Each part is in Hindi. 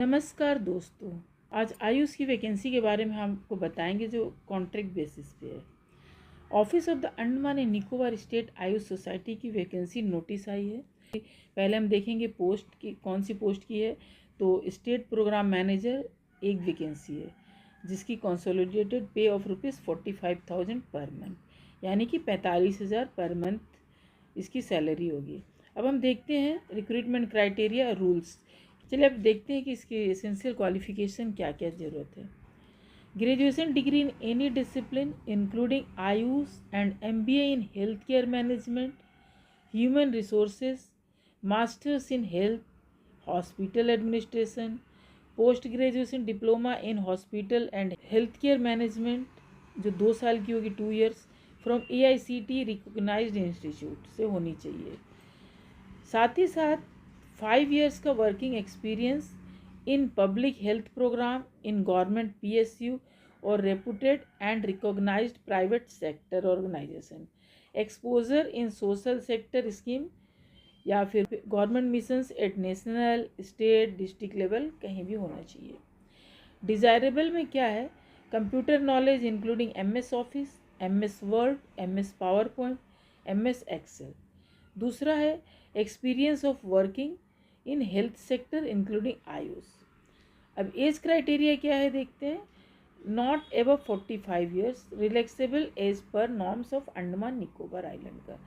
नमस्कार दोस्तों, आज आयुष की वैकेंसी के बारे में हम आपको बताएंगे जो कॉन्ट्रैक्ट बेसिस पे है। Office of the Andaman and Nicobar state AYUSH society की वैकेंसी नोटिस आई है। पहले हम देखेंगे पोस्ट की कौन सी पोस्ट की है। तो स्टेट प्रोग्राम मैनेजर एक वैकेंसी है जिसकी कंसोलिडेटेड पे ऑफ ₹45,000 पर मंथ, यानी कि 45,000 पर मंथ इसकी सैलरी होगी। अब हम देखते हैं रिक्रूटमेंट क्राइटेरिया रूल्स। चलिए अब देखते हैं कि इसकी एसेंशियल क्वालिफिकेशन क्या क्या ज़रूरत है। Graduation degree in any discipline including AYUSH and MBA in health care management, human resources, masters in health, hospital administration, post graduation diploma in hospital and health care management जो 2 साल की होगी 2 years from AICT recognised institute से होनी चाहिए। साथ ही साथ 5 ईयर्स का working experience in public health programme in government PSU और reputed and recognised private sector organisation, exposure in social sector scheme या फिर government missions at national state district level कहीं भी होना चाहिए। डिज़ायरेबल में क्या है? Computer knowledge including MS office, MS word, MS power point, MS excel. दूसरा है experience of working in health sector including AYUSH. अब एज क्राइटेरिया क्या है देखते हैं। Not above 45 years, relaxable age पर norms of Andaman Nicobar island का,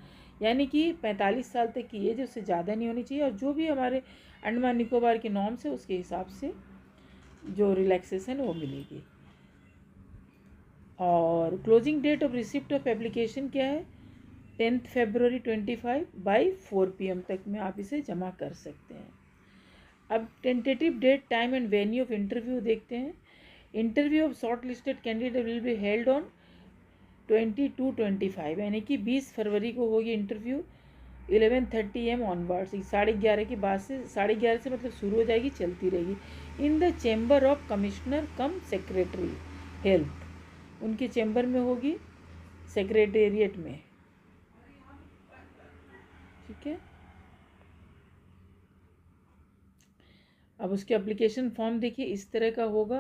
यानी कि 45 साल तक की एज उससे ज़्यादा नहीं होनी चाहिए और जो भी हमारे अंडमान निकोबार के नॉर्म्स है उसके हिसाब से जो रिलैक्सेशन वो मिलेगी। और closing date of receipt of application क्या है? 10 फरवरी 25 बाई 4 PM तक में आप इसे जमा कर सकते हैं। अब tentative date, time and venue of interview देखते हैं। Interview of shortlisted candidate will be held on 22-25, यानी कि 20 फरवरी को होगी इंटरव्यू 11:30 AM ऑनवर्ड्स, 11:30 के बाद से 11:30 से मतलब शुरू हो जाएगी, चलती रहेगी। In the chamber of commissioner come secretary health, उनके चैम्बर में होगी, सेक्रेटेरिएट में। ठीक है। अब उसके एप्लीकेशन फॉर्म देखिए इस तरह का होगा।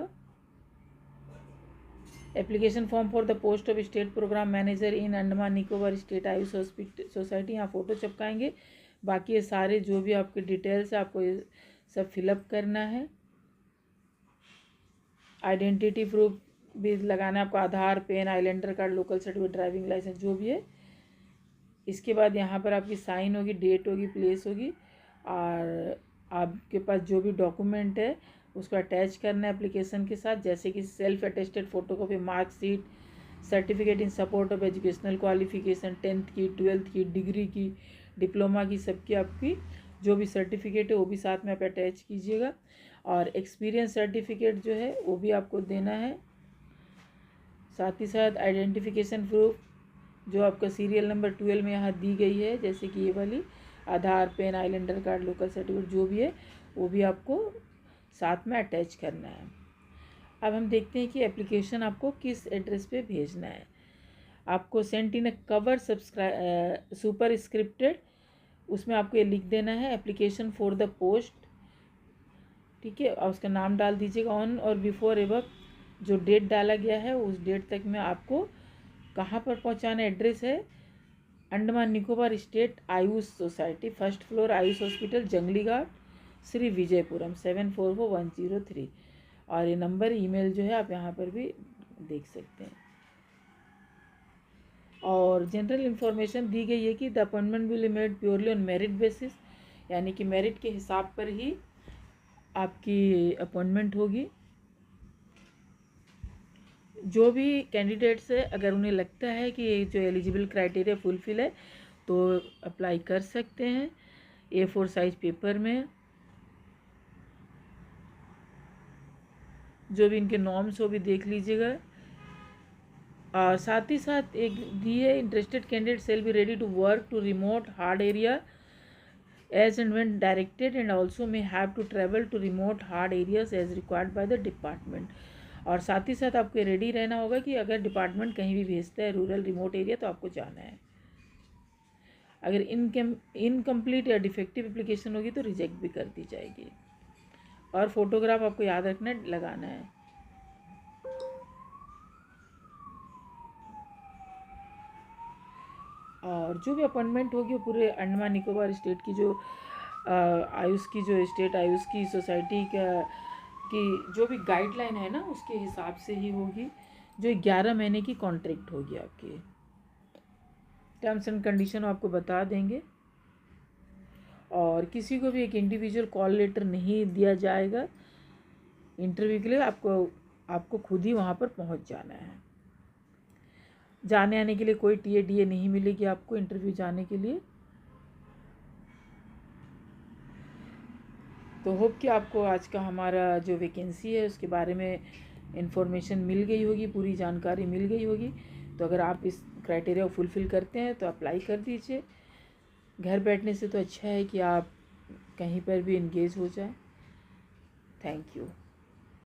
Application form for the post of state programme manager in Andaman Nicobar state AYUSH society, यहाँ फ़ोटो चिपकाएंगे। बाकी ये सारे जो भी आपके डिटेल्स है आपको ये सब फिलअप करना है। आइडेंटिटी प्रूफ भी लगाना है आपको, आधार, पेन, आइलैंडर card, local certificate, driving licence जो भी है। इसके बाद यहाँ पर आपकी साइन होगी, डेट होगी, प्लेस होगी और आपके पास जो भी डॉक्यूमेंट है उसको अटैच करना है एप्लीकेशन के साथ, जैसे कि self attested photocopy, marksheet, certificate in support of educational qualification, 10th की, 12th की, डिग्री की, डिप्लोमा की, सबकी आपकी जो भी सर्टिफिकेट है वो भी साथ में आप अटैच कीजिएगा। और एक्सपीरियंस सर्टिफिकेट जो है वो भी आपको देना है। साथ ही साथ आइडेंटिफिकेशन प्रूफ जो आपका सीरियल नंबर 12 में यहाँ दी गई है, जैसे कि ये वाली आधार, पेन, आइलैंडर कार्ड, लोकल सर्टिफिकेट जो भी है वो भी आपको साथ में अटैच करना है। अब हम देखते हैं कि एप्लीकेशन आपको किस एड्रेस पे भेजना है। आपको sent in a cover super scripted, उसमें आपको ये लिख देना है एप्लीकेशन फॉर द पोस्ट। ठीक है, और उसका नाम डाल दीजिएगा। ऑन और बिफोर एबव जो डेट डाला गया है उस डेट तक में आपको कहाँ पर पहुँचाना। एड्रेस है Andaman Nicobar state AYUSH society, 1st floor Ayush hospital, जंगली घाट, श्री विजयपुरम, 744103। और ये नंबर ईमेल जो है आप यहाँ पर भी देख सकते हैं। और जनरल इन्फॉर्मेशन दी गई है कि the appointment will be made purely on merit basis, यानी कि मेरिट के हिसाब पर ही आपकी अपॉइंटमेंट होगी। जो भी कैंडिडेट्स है अगर उन्हें लगता है कि ये जो एलिजिबल क्राइटेरिया फुलफिल है तो अप्लाई कर सकते हैं। A4 साइज पेपर में जो भी इनके नॉर्म्स हो भी देख लीजिएगा। और साथ ही साथ एक दी है, interested candidate shall be ready to work to remote hard area as and when directed and also may have to travel to remote hard areas as required by the department. और साथ ही साथ आपको रेडी रहना होगा कि अगर डिपार्टमेंट कहीं भी भेजता है रूरल रिमोट एरिया तो आपको जाना है। अगर इनकम्प्लीट या डिफेक्टिव एप्लीकेशन होगी तो रिजेक्ट भी कर दी जाएगी। और फोटोग्राफ आपको याद रखना है, लगाना है। और जो भी अपॉइंटमेंट होगी वो पूरे अंडमान निकोबार स्टेट की जो आयुष की जो स्टेट आयुष की सोसाइटी का की जो भी गाइडलाइन है ना उसके हिसाब से ही होगी। जो 11 महीने की कॉन्ट्रैक्ट होगी आपकी, टर्म्स एंड कंडीशन आपको बता देंगे। और किसी को भी एक इंडिविजुअल कॉल लेटर नहीं दिया जाएगा इंटरव्यू के लिए। आपको खुद ही वहाँ पर पहुँच जाना है। जाने आने के लिए कोई TA नहीं मिलेगी आपको इंटरव्यू जाने के लिए। तो होप कि आपको आज का हमारा जो वैकेंसी है उसके बारे में इन्फॉर्मेशन मिल गई होगी, पूरी जानकारी मिल गई होगी। तो अगर आप इस क्राइटेरिया को फुलफ़िल करते हैं तो अप्लाई कर दीजिए। घर बैठने से तो अच्छा है कि आप कहीं पर भी इंगेज हो जाए। Thank you.